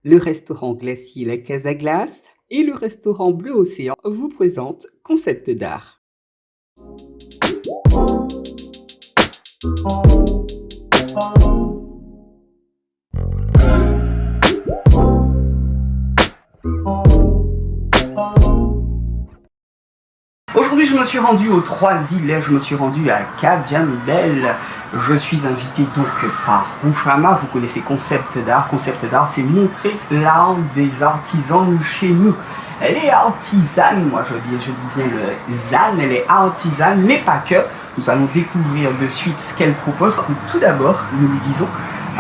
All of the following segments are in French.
Le restaurant glacier La Casa Glace et le restaurant Bleu Océan vous présentent Concept d'art. Aujourd'hui, je me suis rendu aux Trois-Îles, je me suis rendu à Kajambel. Je suis invité donc par Rouchama. Vous connaissez Concept d'art. Concept d'art, c'est montrer l'art des artisans chez nous. Elle est artisane, moi je dis bien le zan, elle est artisane, mais pas que. Nous allons découvrir de suite ce qu'elle propose. Tout d'abord, nous lui disons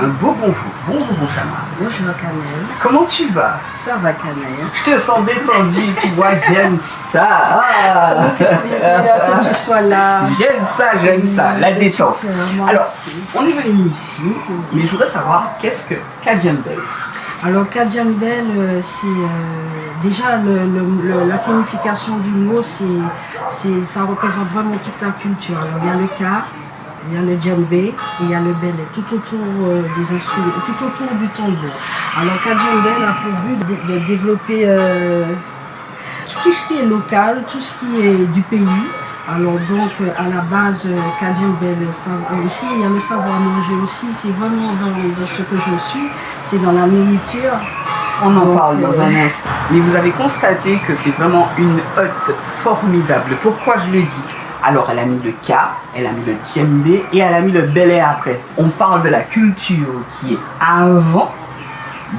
un beau bonjour. Bonjour Rouchama. Bonjour Kamel. Comment tu vas? Ça va Kamel. Je te sens détendu, tu vois, j'aime ça. Ça me fait plaisir que tu sois là. J'aime ça, la détente. Moi Alors, aussi. on est venu ici, mais je voudrais savoir qu'est-ce que Kajambel? Alors Kajambel, c'est déjà la signification du mot, ça représente vraiment toute la culture. Alors il y a le ka, il y a le djembé et il y a le belé, tout autour des instruments, tout autour du tambour. Alors Kajambel a pour but de développer tout ce qui est local, tout ce qui est du pays. Alors donc à la base, Kajambel aussi, il y a le savoir-manger aussi, c'est vraiment dans ce que je suis, c'est dans la nourriture. On en parle dans un instant. Mais vous avez constaté que c'est vraiment une hôte formidable. Pourquoi je le dis? Alors elle a mis le ka, elle a mis le djembé et elle a mis le belé après. On parle de la culture qui est avant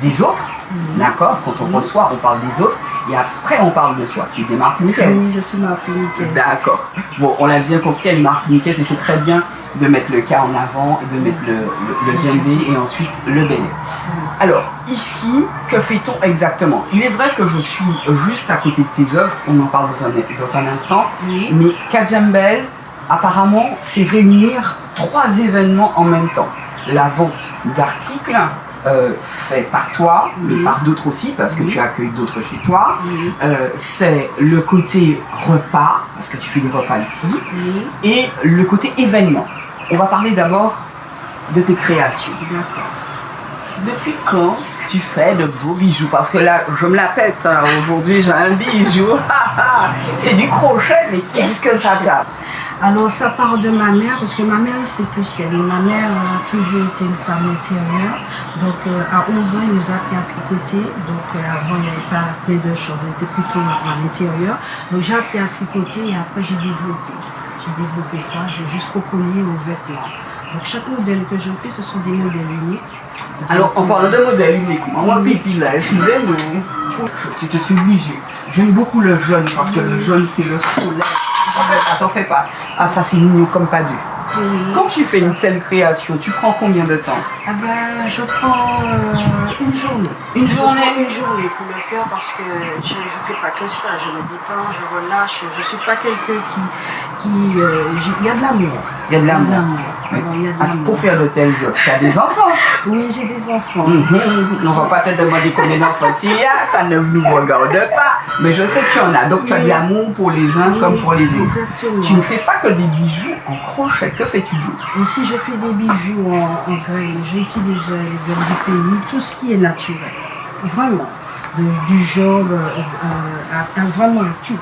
des autres, d'accord? Quand on reçoit, on parle des autres. Et après, on parle de soi. Tu es des Martiniquaises? Oui, je suis Martiniquaise. D'accord. Bon, on l'a bien compris, elle est Martiniquaise et c'est très bien de mettre le ka en avant et de mettre le djembé et ensuite le belé. Alors, ici, que fait-on exactement? Il est vrai que je suis juste à côté de tes œuvres, on en parle dans un instant, mais Kajambel, apparemment, c'est réunir 3 événements en même temps. La vente d'articles, fait par toi, mais par d'autres aussi, parce que tu accueilles d'autres chez toi. C'est le côté repas, parce que tu fais des repas ici, et le côté événement. On va parler d'abord de tes créations. Depuis quand tu fais de beaux bijoux? Parce que là, je me la pète, hein. Aujourd'hui j'ai un bijou. C'est du crochet, mais qu'est-ce que ça tape? Alors ça part de ma mère, parce que ma mère est sécucienne. Ma mère a toujours été une femme intérieure. Donc à 11 ans, elle nous a appris à tricoter. Donc avant, il n'y avait pas plein de choses, on était plutôt à l'intérieur. Donc j'ai appris à tricoter et après j'ai développé. J'ai développé ça, j'ai jusqu'au collier, aux vêtements. Donc chaque modèle que je fais, ce sont des modèles uniques. Alors en parlant de modèles uniques, moi petit là, excusez-moi, je suis obligé. J'aime beaucoup le jaune parce que le jaune c'est le soleil. T'en fais pas. Ah ça c'est mignon comme pas dû. Quand tu fais une telle création, tu prends combien de temps? Ah ben, je prends une journée. Une journée? Une journée pour le faire parce que je ne fais pas que ça. Je me détends, je relâche. Je ne suis pas quelqu'un il y a de l'amour. Il y a de l'amour. Il y a de l'amour. Pour faire de telles œuvres, tu as des enfants? Oui, j'ai des enfants. On va pas te demander combien d'enfants tu as, ça ne nous regarde pas. Mais je sais que tu en as, donc tu as de l'amour pour les uns comme pour les autres. Exactement. Tu ne fais pas que des bijoux en crochet, que fais-tu d'autre? Aussi, je fais des bijoux en graines. J'utilise les graines du pays, tout ce qui est naturel. Vraiment. Du job à vraiment tout.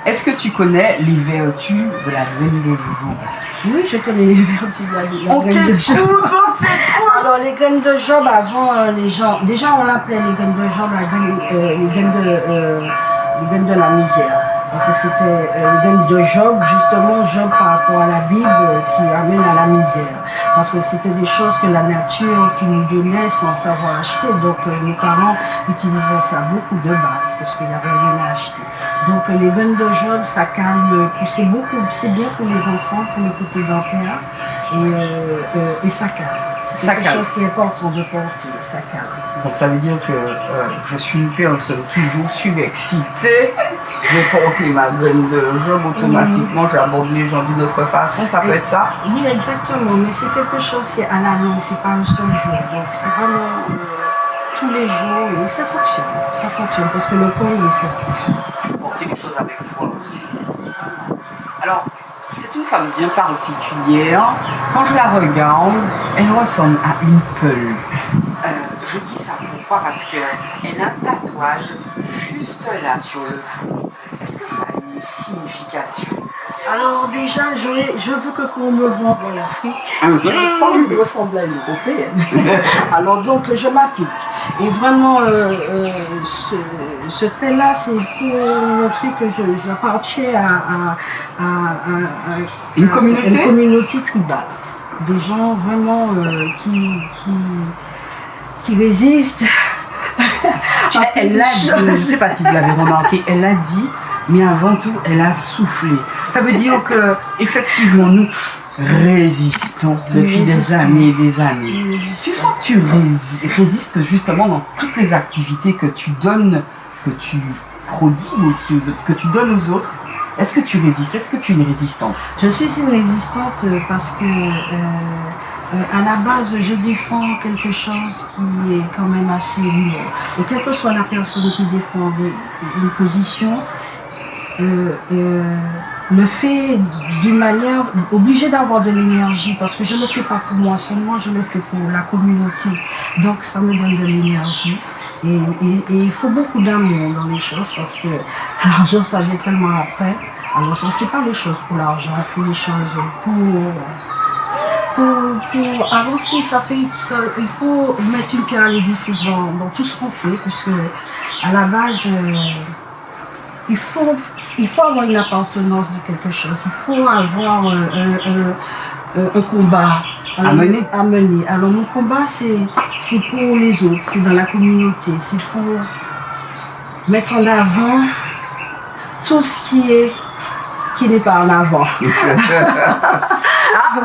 Est-ce que tu connais les vertus de la graine de jojoba? Oui, je connais les vertus de la graine de job. On t'écoute. Alors, les graines de job, avant, les gens... Déjà, on l'appelait les graines de job, les graines de la misère. Parce que c'était les graines de Job, justement, Job par rapport à la Bible qui amène à la misère. Parce que c'était des choses que la nature qui nous donnait sans savoir acheter. Donc nos parents utilisaient ça beaucoup de base parce qu'il n'y avait rien à acheter. Donc les graines de Job, ça calme, c'est bien pour les enfants, pour le côté dentaire et ça calme. C'est quelque chose qui est important de porter, ça calme. Donc ça veut dire que je suis une personne toujours surexcitée. Je vais porter ma graine de job, automatiquement j'aborde les gens d'une autre façon, ça peut être ça? Oui, exactement, mais c'est quelque chose, c'est à la longue, c'est pas un seul jour. Donc c'est vraiment tous les jours et ça fonctionne parce que le corps il est sceptique. Porter les choses avec foi aussi. Alors, c'est une femme bien particulière. Quand je la regarde, elle ressemble à une peule. Je dis ça pourquoi? Parce parce qu'elle a un tatouage juste là sur le front. Est-ce que ça a une signification? Alors déjà, je veux que quand on me voit en Afrique, je n'ai pas envie de ressembler à une européenne. Alors donc je m'applique. Et vraiment, ce trait-là, c'est pour montrer que j'appartiens à une communauté? Une communauté tribale. Des gens vraiment qui résistent. Elle l'a dit, je ne sais pas si vous l'avez remarqué, elle l'a dit, mais avant tout, elle a soufflé. Ça veut dire que, effectivement, nous résistons depuis des années et des années. Tu sens que tu résistes justement dans toutes les activités que tu donnes, que tu prodigues aussi aux autres, que tu donnes aux autres. Est-ce que tu résistes? Est-ce que tu es une résistante? Je suis une résistante parce que à la base, je défends quelque chose qui est quand même assez lourd. Et quelle que soit la personne qui défend une position, me fait d'une manière obligée d'avoir de l'énergie parce que je ne le fais pas pour moi seulement, je le fais pour la communauté. Donc ça me donne de l'énergie. Et il faut beaucoup d'amour dans les choses parce que l'argent ça vient tellement après. Alors on ne fait pas les choses pour l'argent, on fait les choses pour avancer. Il faut mettre une pierre à l'édifice dans tout ce qu'on fait parce que à la base il faut avoir une appartenance de quelque chose, il faut avoir un combat à mener. Alors mon combat c'est pour les autres, c'est dans la communauté, c'est pour mettre en avant tout ce qui n'est pas en avant.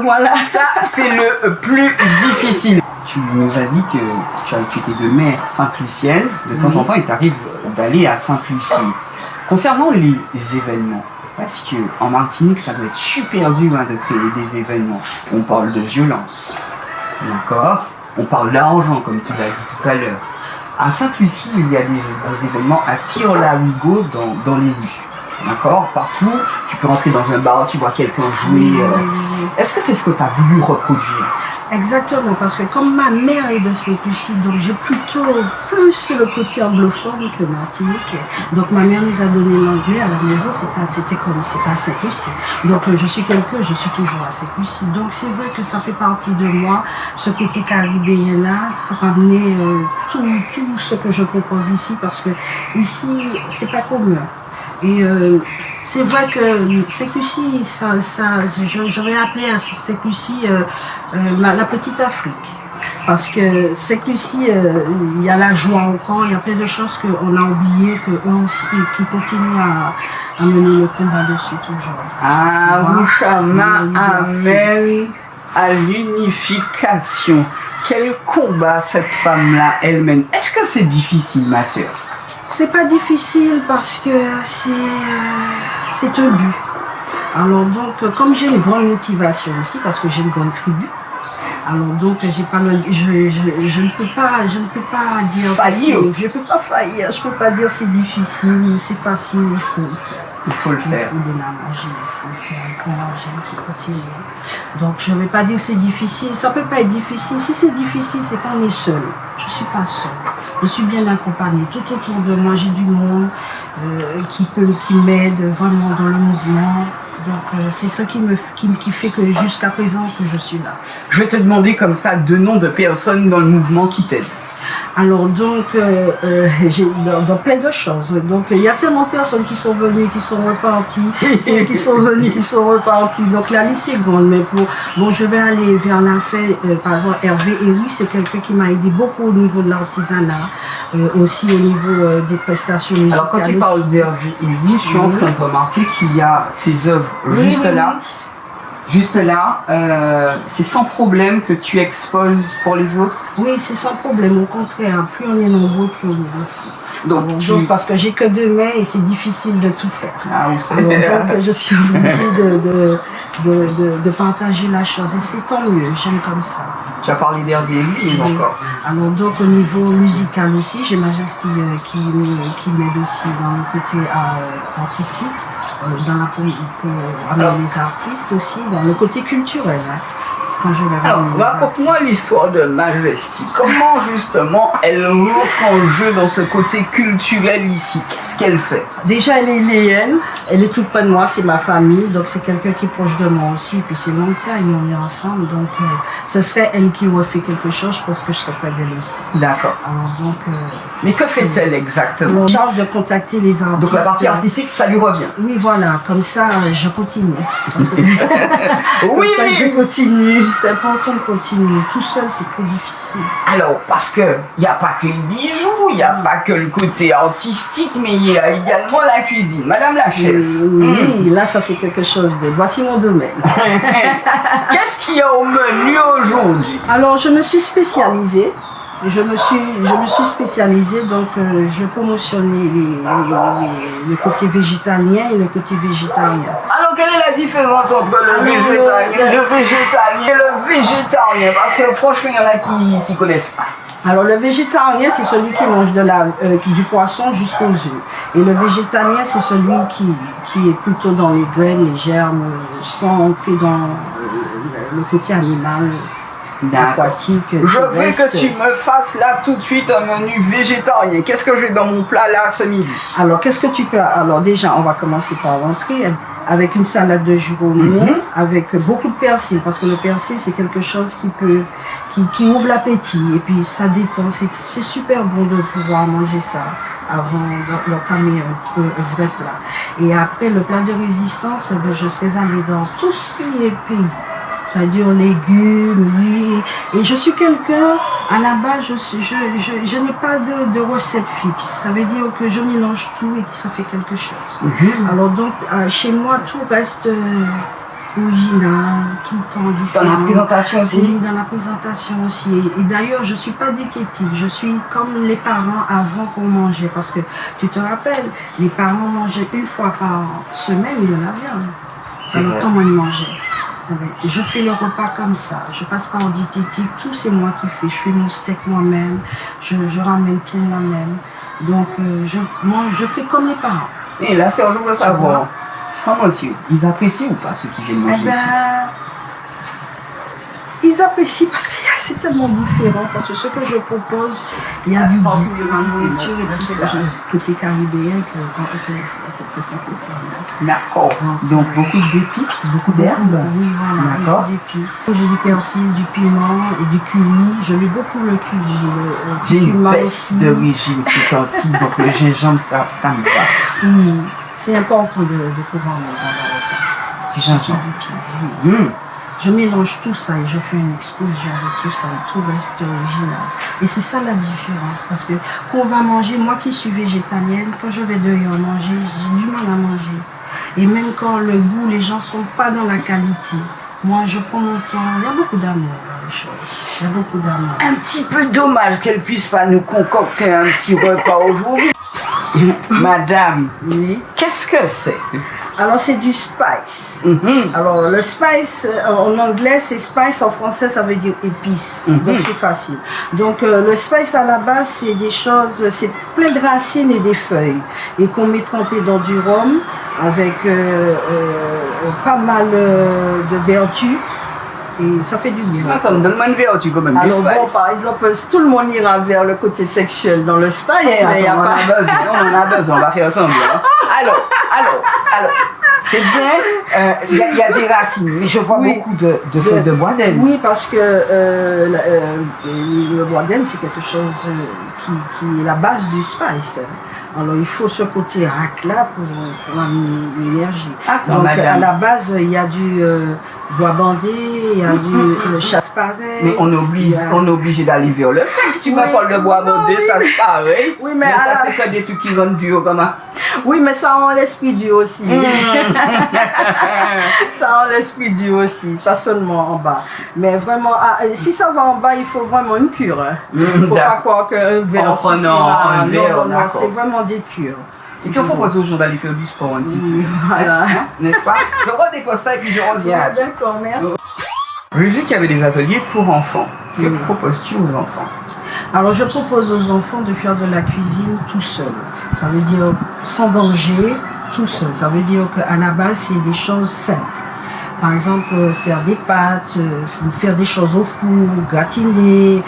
Voilà, ça c'est le plus difficile. Tu nous as dit que tu étais de mère Sainte-Lucienne, de temps en temps il t'arrive d'aller à Sainte-Lucie. Concernant les événements, parce qu'en Martinique, ça doit être super dur de créer des événements. On parle de violence, d'accord? On parle d'argent, comme tu l'as dit tout à l'heure. À Sainte-Lucie, il y a des événements à Tire-Larigot dans les rues. D'accord? Partout, tu peux rentrer dans un bar, tu vois quelqu'un jouer. Est-ce que c'est ce que tu as voulu reproduire? Exactement, parce que comme ma mère est de Sainte-Lucie, donc j'ai plutôt plus le côté anglophone que Martinique. Donc ma mère nous a donné l'anglais à la maison, c'était à Sainte-Lucie. Donc je suis toujours à Sainte-Lucie. Donc c'est vrai que ça fait partie de moi, ce côté caribéen-là, pour amener tout ce que je propose ici, parce que ici, c'est pas commun. Et c'est vrai que Sainte-Lucie, j'aurais appelé à Sainte-Lucie la petite Afrique. Parce que Sainte-Lucie, il y a la joie encore, il y a plein de choses qu'on a oubliées, qu'eux aussi, qui continuent à mener le combat dessus toujours. Ah, Rouchama amène à l'unification. Quel combat cette femme-là, elle mène. Est-ce que c'est difficile, ma sœur? C'est pas difficile parce que c'est un but. Alors donc, comme j'ai une grande motivation aussi, parce que j'ai une grande tribu, alors donc je ne peux pas dire faillir. Je peux pas faillir, je peux pas dire c'est difficile, c'est facile, il faut le faire. Il faut le faire. Il faut de la magie, il faut faire encourager, il faut continuer. Donc je ne vais pas dire que c'est difficile, ça ne peut pas être difficile. Si c'est difficile, c'est qu'on est seul. Je ne suis pas seule. Je suis bien accompagnée. Tout autour de moi, j'ai du monde qui m'aide vraiment dans le mouvement. Donc c'est ça qui fait que jusqu'à présent que je suis là. Je vais te demander comme ça 2 noms de personnes dans le mouvement qui t'aident. Alors donc, j'ai dans plein de choses. Donc il y a tellement de personnes qui sont venues, qui sont reparties, qui sont venues, qui sont reparties. Donc la liste est grande, mais je vais aller vers la fin. Par exemple, Hervé Ewi, c'est quelqu'un qui m'a aidé beaucoup au niveau de l'artisanat, aussi au niveau des prestations musicales. Alors quand tu parles d'Hervé Ewi, je suis en train de remarquer qu'il y a ses œuvres juste là. Juste là, c'est sans problème que tu exposes pour les autres? Oui, c'est sans problème. Au contraire, plus on est nombreux, plus on est beaucoup. Donc parce que j'ai que 2 mains et c'est difficile de tout faire. Ah, vous savez. Donc je suis obligée de partager la chose. Et c'est tant mieux, j'aime comme ça. Tu as parlé d'Hervé, mais encore. Alors donc au niveau musical aussi, j'ai Majesty qui m'aide aussi dans le côté artistique. Pour amener les artistes aussi, dans le côté culturel. Hein. quand je vais Alors, ramener les raconte-moi l'histoire de Majesty. Comment justement elle rentre en jeu dans ce côté culturel ici? Qu'est-ce qu'elle fait? Déjà, elle est iléenne, elle est toute près de moi, c'est ma famille, donc c'est quelqu'un qui est proche de moi aussi, puis c'est longtemps, on est ensemble, donc ce serait elle qui aurait fait quelque chose, je pense que je serais près d'elle aussi. D'accord. Alors donc... Mais que fait-elle exactement? On charge de contacter les artistes. Donc la partie artistique, ça lui revient. Oui, voilà, comme ça, je continue. Parce que- Oui, comme ça, je continue, c'est important de continuer. Tout seul, c'est très difficile. Alors, parce que il n'y a pas que les bijoux, il n'y a pas que le côté artistique, mais il y a également la cuisine. Madame la chef, Oui, là, ça c'est quelque chose de... Voici mon domaine. qu'est-ce qu'il y a au menu aujourd'hui? Alors, je me suis spécialisée. Je me suis spécialisée, donc je promotionnais le côté végétalien et le côté végétarien. Alors, quelle est la différence entre le végétalien et le végétarien? Parce que franchement, il y en a qui s'y connaissent pas. Alors le végétarien, c'est celui qui mange du poisson jusqu'aux œufs. Et le végétalien, c'est celui qui est plutôt dans les graines, les germes, sans entrer dans le côté animal. Aquatique. Je veux que tu me fasses là tout de suite un menu végétarien. Qu'est-ce que j'ai dans mon plat là ce midi? Alors, qu'est-ce que tu peux... Alors, déjà, on va commencer par l'entrée avec une salade de jus oignon, avec beaucoup de persil, parce que le persil, c'est quelque chose qui ouvre l'appétit, et puis ça détend. C'est super bon de pouvoir manger ça avant d'entamer un vrai plat. Et après, le plat de résistance, je serais allée dans tout ce qui est pays. C'est-à-dire légumes, oui. Et je suis quelqu'un, à la base, je n'ai pas de recette fixe. Ça veut dire que je mélange tout et que ça fait quelque chose. Alors donc, chez moi, tout reste original, tout le temps différent. Dans la présentation aussi? Oui, dans la présentation aussi. Et d'ailleurs, je ne suis pas diététique. Je suis comme les parents avant qu'on mangeait. Parce que, tu te rappelles, les parents mangeaient une fois par semaine de la viande. Ça longtemps, moi, ils mangeaient. Je fais le repas comme ça, je passe pas en diététique, tout c'est moi qui fais. Je fais mon steak moi-même, je ramène tout moi-même. Donc je fais comme les parents. Et là, c'est un jour de savoir, sans mentir, ils apprécient ou pas ceux qui viennent manger ici? Ils apprécient parce que c'est tellement différent, parce que ce que je propose, il y a du goût de ma nourriture et puis côté caribéen D'accord. Donc beaucoup d'épices, beaucoup d'herbes. Oui, voilà, D'accord. d'épices. J'ai du persil, du piment et du cumin. Je mets beaucoup le cumin. J'ai une baisse de régime ce temps-ci, donc le gingembre, ça me va. Oui, c'est important de pouvoir mettre dans le repas. Du gingembre. Je mélange tout ça et je fais une explosion de tout ça et tout reste original. Et c'est ça la différence, parce que quand on va manger, moi qui suis végétalienne, quand je vais dehors manger, j'ai du mal à manger. Et même quand le goût, les gens ne sont pas dans la qualité, moi je prends mon temps, il y a beaucoup d'amour dans les choses, il y a beaucoup d'amour. Un petit peu dommage qu'elle puisse pas nous concocter un petit repas aujourd'hui. Madame, Oui. qu'est-ce que c'est? Alors c'est du spice. Alors le spice en anglais c'est spice, en français ça veut dire épice. Donc c'est facile. Donc le spice à la base c'est des choses, c'est plein de racines et des feuilles. Et qu'on met trempé dans du rhum avec pas mal de vertus. Et ça fait du bien. Attends, donne-moi une vertu quand même. Alors du bon, spice. par exemple, tout le monde ira vers le côté sexuel dans le spice, Eh, mais il n'y a attends, pas... on en a besoin, on va faire ensemble. Hein. Alors, c'est bien, il y a des racines, mais je vois beaucoup de feuilles de bois d'aile. Oui, parce que le bois d'aile, c'est quelque chose qui est la base du spice. Alors il faut ce côté rack là pour amener l'énergie. Attends, donc madame. à la base il y a du bois bandé, il y a du chasse-pareil. Mais on est obligé d'aller vers le sexe. Tu me parles de bois bandé, ça se pareil. Oui, mais mais ça c'est que des trucs qui rendent duo comme ça. Oui, mais ça rend l'esprit du aussi. Ça rend l'esprit du aussi, pas seulement en bas. Mais vraiment, si ça va en bas, il faut vraiment une cure. Hein. Il ne faut pas croire qu'un verre. En prenant un verre, non, d'accord. c'est vraiment des cures. Et puis on propose aux gens d'aller faire du sport un petit peu. Voilà. Hein, n'est-ce pas? Je redécosse ça et puis je reviens. Ah, d'accord, merci. J'ai vu qu'il y avait des ateliers pour enfants. Que proposes-tu aux enfants? Alors, je propose aux enfants de faire de la cuisine tout seul. Ça veut dire sans danger, tout seul. Ça veut dire qu'à la base, c'est des choses simples. Par exemple, faire des pâtes, faire des choses au four, gratiner,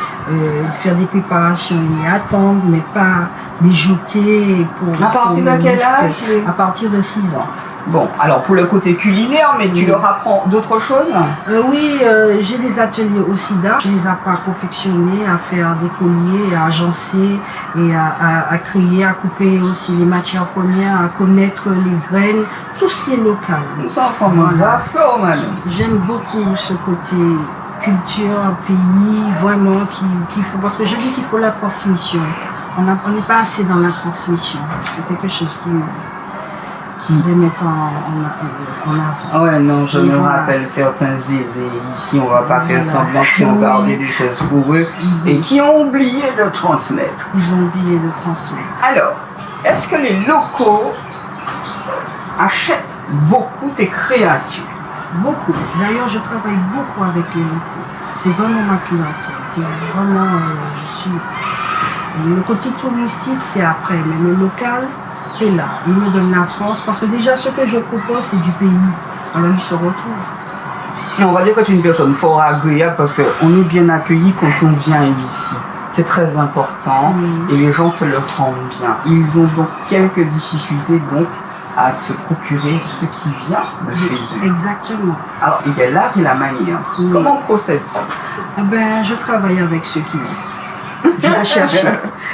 faire des préparations et attendre, mais pas mijoter pour... À partir de quel âge? À partir de 6 ans. Bon, alors pour le côté culinaire, mais tu leur apprends d'autres choses? Oui, j'ai des ateliers au SIDA. Je les apprends à confectionner, à faire des colliers, à agencer et à créer, à couper aussi les matières premières, à connaître les graines, tout ce qui est local. Nous enfants, madame. J'aime beaucoup ce côté culture, pays, vraiment, qu'il faut, parce que je dis qu'il faut la transmission. On n'est pas assez dans la transmission. C'est quelque chose qui les mettre en avant. Ah ouais, non, je me rappelle certains élèves ici, on va pas faire semblant, qui ont gardé des choses pour eux et qui ont oublié de transmettre. Ils ont oublié de transmettre. Alors, est-ce que les locaux achètent beaucoup tes créations? Beaucoup. D'ailleurs, je travaille beaucoup avec les locaux. C'est vraiment ma clientèle. C'est vraiment, le côté touristique, c'est après, mais le local est là. Il me donne la force parce que déjà, ce que je propose, c'est du pays. Alors, ils se retrouvent. Et on va dire que tu es une personne fort agréable parce qu'on est bien accueilli quand on vient ici. C'est très important et les gens te le rendent bien. Ils ont donc quelques difficultés donc à se procurer ce qui vient de chez eux. Exactement. Alors, il y a l'art et la manière. Comment procèdes-tu? Ben, je travaille avec ceux qui ont.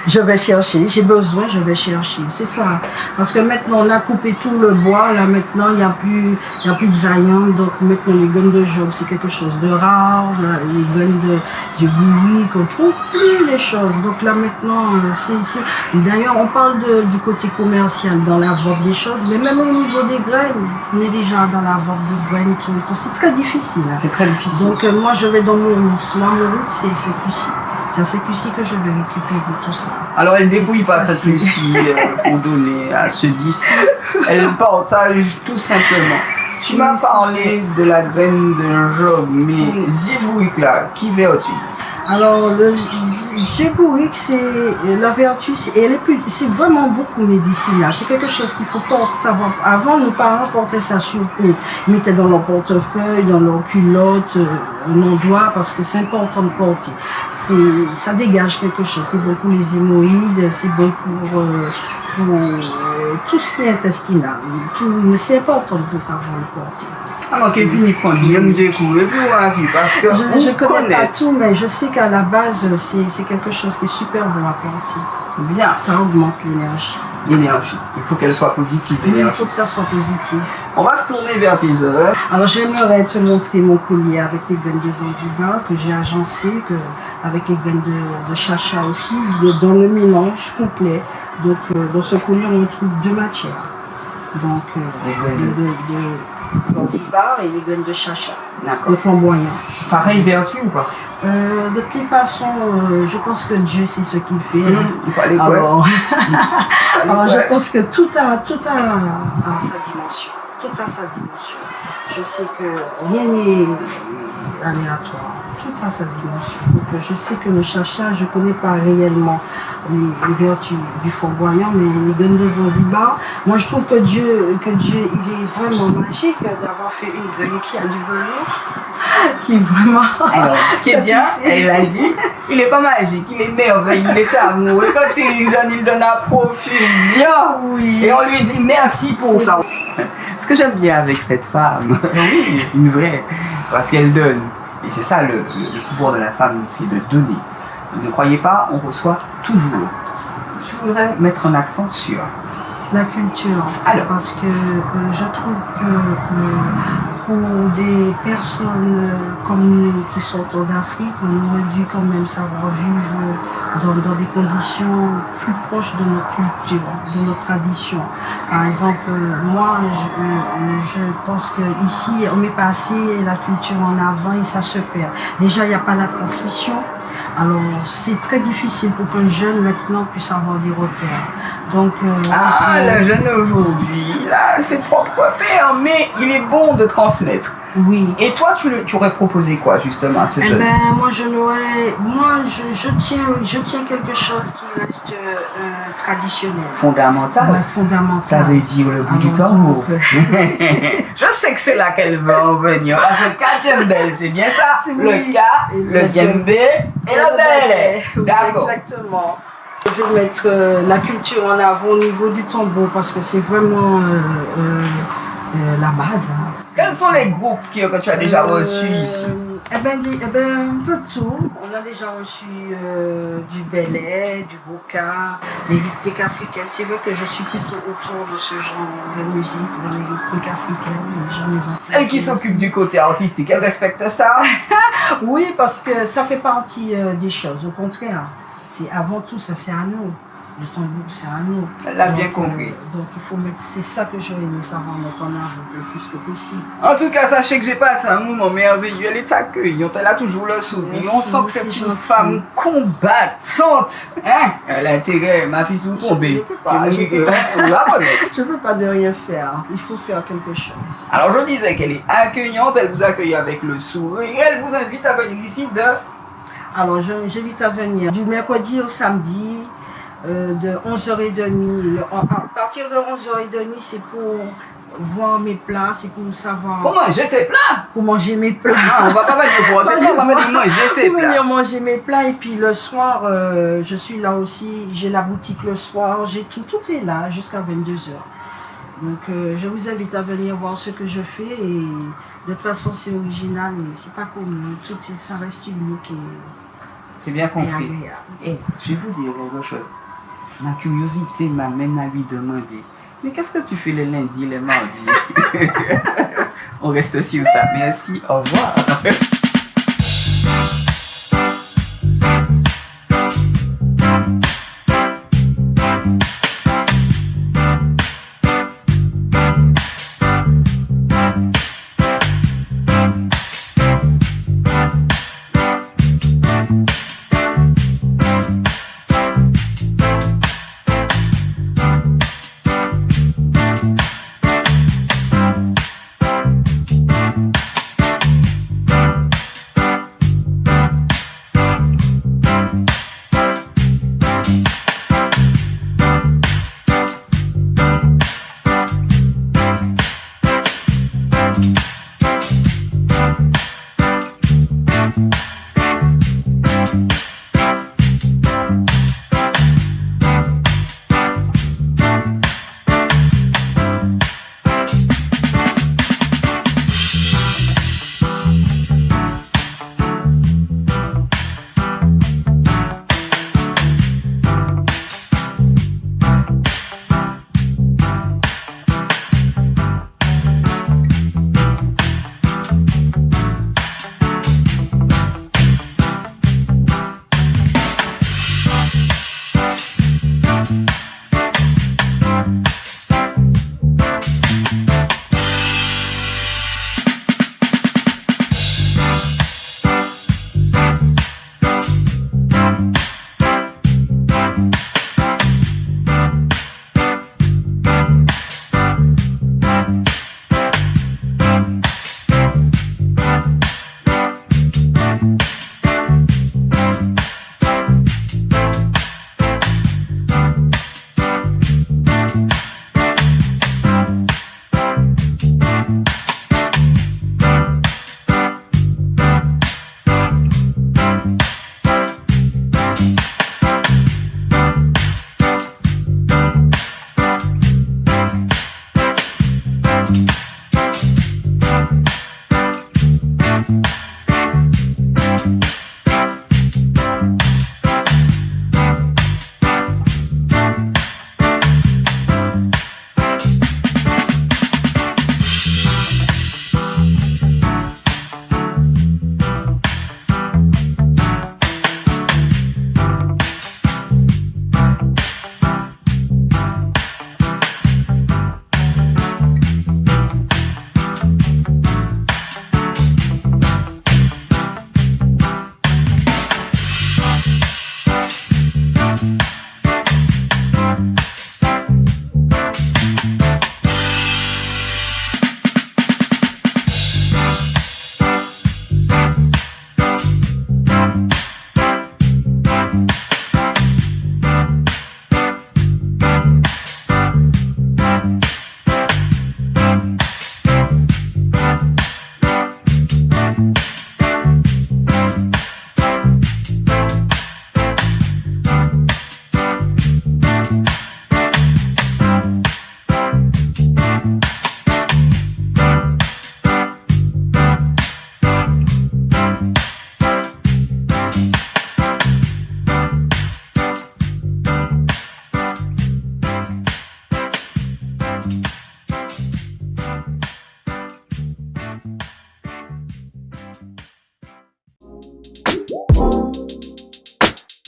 Je vais chercher, j'ai besoin, je vais chercher, c'est ça. Parce que maintenant on a coupé tout le bois, là maintenant il n'y a plus de zaïan, donc maintenant les guns de job c'est quelque chose de rare, là, les guns de bouillie, qu'on trouve plus les choses. Donc là maintenant d'ailleurs on parle du côté commercial dans la vente des choses, mais même au niveau des graines, on est déjà dans la vente des graines et tout. C'est très difficile. Hein. C'est très difficile. Donc moi je vais dans mon route, moi mon route c'est ici. C'est à CQC que je vais récupérer tout ça. Alors elle ne dépouille pas cette Lucie pour donner à ceux d'ici. Elle partage tout simplement. Tu m'as parlé de la graine de job, mais Zébouik là, qui vertu? Alors le Zébouik, c'est la vertu, c'est vraiment beaucoup médicinal. C'est quelque chose qu'il faut pas savoir. Avant, nos parents portaient ça sur eux. Ils mettaient dans leur portefeuille, dans leur culotte, un endroit, parce que c'est important de porter. Ça dégage quelque chose. C'est bon pour les hémorroïdes, c'est bon pour tout ce qui est intestinal. Mais c'est important de savoir le porter. Alors qu'elle finit qu'on vient me découvrir parce que je ne connais pas tout, mais je sais qu'à la base, c'est quelque chose qui est super bon à porter. Bien. Ça augmente l'énergie. L'énergie. Il faut qu'elle soit positive. Il faut que ça soit positif. On va se tourner vers tes œuvres. Alors j'aimerais te montrer mon collier avec les graines de Zanzibar que j'ai agencé, avec les graines de chacha aussi, dans le mélange complet. Donc dans ce collier, on trouve deux matières. Donc de Zanzibar et les graines de chacha, le flamboyant. Pareil vertu ou pas? De toute façon, je pense que Dieu sait ce qu'il fait. Il faut aller alors je pense que tout a sa dimension. Tout a sa dimension. Je sais que rien n'est aléatoire. Tout a sa dimension. Donc je sais que le chacha, je ne connais pas réellement les vertus du flamboyant, mais les graines de Zanzibar, moi je trouve que Dieu il est vraiment magique d'avoir fait une graine qui a du velours, qui est vraiment... Alors, ce qui est bien, elle l'a dit, il n'est pas magique, il est merveilleux, il est amoureux. Quand il donne à profusion. Oui. Et on lui dit merci pour ça. Ce que j'aime bien avec cette femme, une vraie, parce qu'elle donne. Et c'est ça le pouvoir de la femme, c'est de donner. Ne croyez pas, on reçoit toujours. Tu voudrais mettre un accent sur la culture. Alors, parce que je trouve que pour des personnes comme nous qui sortent d'Afrique, on aurait dû quand même savoir vivre dans des conditions plus proches de notre culture, de nos traditions. Par exemple, moi, je pense qu'ici, on met pas assez la culture en avant et ça se perd. Déjà, il n'y a pas la transmission. Alors, c'est très difficile pour qu'un jeune maintenant puisse avoir des repères. Donc, le jeune aujourd'hui, il a ses propres repères, mais il est bon de transmettre. Oui. Et toi, tu aurais proposé quoi justement à ce Eh jeune? ben, moi, je tiens quelque chose qui reste traditionnel. Fondamental. Ouais, fondamental. Ça veut dire le bout du Avant tambour. tout, Je sais que c'est là qu'elle veut en venir. Parce que Ka Djembel, c'est bien ça. C'est Le oui. Ka, Et le Djembé et le Belé. Oui, D'accord. exactement. Je vais mettre la culture en avant au niveau du tambour parce que c'est vraiment la base. Hein. Quels sont les groupes que tu as déjà reçus ici? Eh ben, un peu de tout. On a déjà reçu du Belé, du Boka, les rythmiques africaines. C'est vrai que je suis plutôt autour de ce genre de musique, dans les rythmiques africaines, les gens, les enfants. Celle qui s'occupe du côté artistique, elle respecte ça? Oui, parce que ça fait partie des choses. Au contraire, c'est avant tout, ça c'est à nous. Le tambour, c'est à nous. Elle l'a bien compris. Donc il faut mettre, c'est ça que j'aurais aimé savoir mettre en avant le plus que possible. En tout cas, sachez que j'ai passé un moment merveilleux. Elle est accueillante, elle a toujours le sourire. On sent que c'est une femme combattante. Hein? Elle a intérêt, ma fille sous tombée. Je peux pas de rien faire. Il faut faire quelque chose. Alors je disais qu'elle est accueillante, elle vous accueille avec le sourire. Elle vous invite à venir ici de... Alors j'invite à venir du mercredi au samedi. De 11h30. À partir de 11h30, c'est pour voir mes plats, c'est pour savoir. Pour manger tes plats? Pour manger mes plats. Ah, on va pas venir pour on va venir manger tes Pour plats. venir manger mes plats. Et puis le soir, je suis là aussi. J'ai la boutique le soir. J'ai tout est là jusqu'à 22h. Donc je vous invite à venir voir ce que je fais. Et de toute façon, c'est original et c'est pas connu. Ça reste unique J'ai bien et compris. agréable. Et je vais vous dire quelque chose. Ma curiosité m'amène à lui demander, mais qu'est-ce que tu fais les lundis, les mardis? On reste sur ça. Merci, au revoir.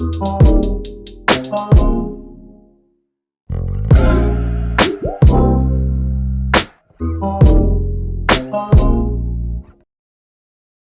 Merci.